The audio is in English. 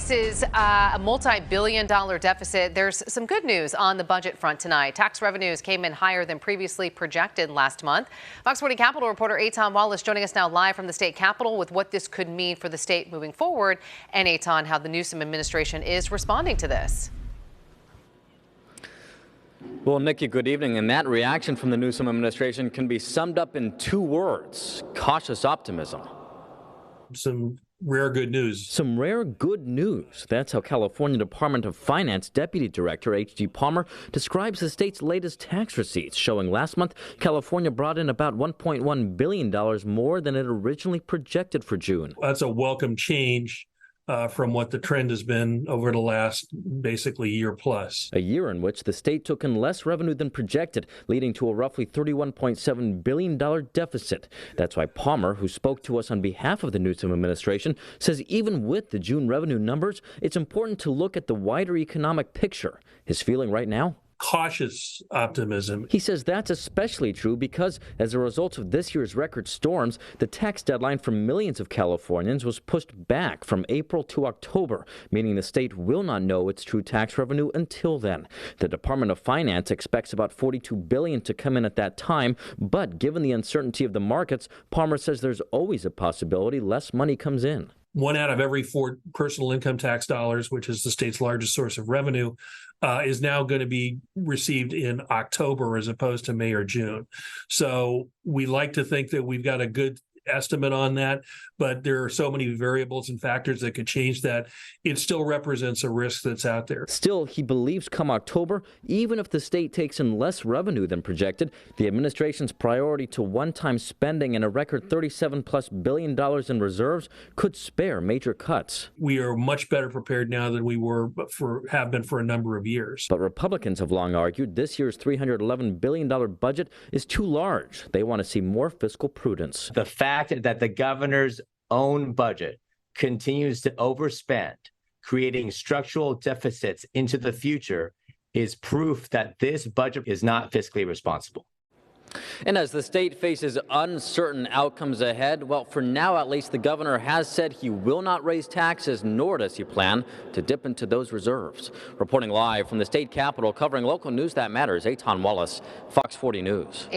faces a multi-billion-dollar deficit. There's some good news on the budget front tonight. Tax revenues came in higher than previously projected last month. Fox 40 Capitol reporter Eitan Wallace joining us now live from the state capitol with what this could mean for the state moving forward. And Eitan, how the Newsom administration is responding to this. Well, Nikki, good evening. And that reaction from the Newsom administration can be summed up in two words: cautious optimism. Some rare good news. Some rare good news. That's how California Department of Finance Deputy Director H.G. Palmer describes the state's latest tax receipts, showing last month California brought in about $1.1 billion more than it originally projected for June. That's a welcome change from what the trend has been over the last basically year plus. A year in which the state took in less revenue than projected, leading to a roughly $31.7 billion deficit. That's why Palmer, who spoke to us on behalf of the Newsom administration, says even with the June revenue numbers, it's important to look at the wider economic picture. His feeling right now? Cautious optimism. He says that's especially true because, as a result of this year's record storms, the tax deadline for millions of Californians was pushed back from April to October, meaning the state will not know its true tax revenue until then. The Department of Finance expects about $42 billion to come in at that time, but given the uncertainty of the markets, Palmer says there's always a possibility less money comes in. 1 out of every 4 personal income tax dollars, which is the state's largest source of revenue, is now going to be received in October as opposed to May or June. So we like to think that we've got a good estimate on that, but there are so many variables and factors that could change that. It still represents a risk that's out there. Still, he believes come October, even if the state takes in less revenue than projected, the administration's priority to one-time spending and a record $37+ billion in reserves could spare major cuts. We are much better prepared now than we have been for a number of years. But Republicans have long argued this year's $311 billion budget is too large. They want to see more fiscal prudence. The fact that the governor's own budget continues to overspend, creating structural deficits into the future, is proof that this budget is not fiscally responsible. And as the state faces uncertain outcomes ahead, well, for now at least, the governor has said he will not raise taxes, nor does he plan to dip into those reserves. Reporting live from the state capitol, covering local news that matters, Eitan Wallace, Fox 40 News.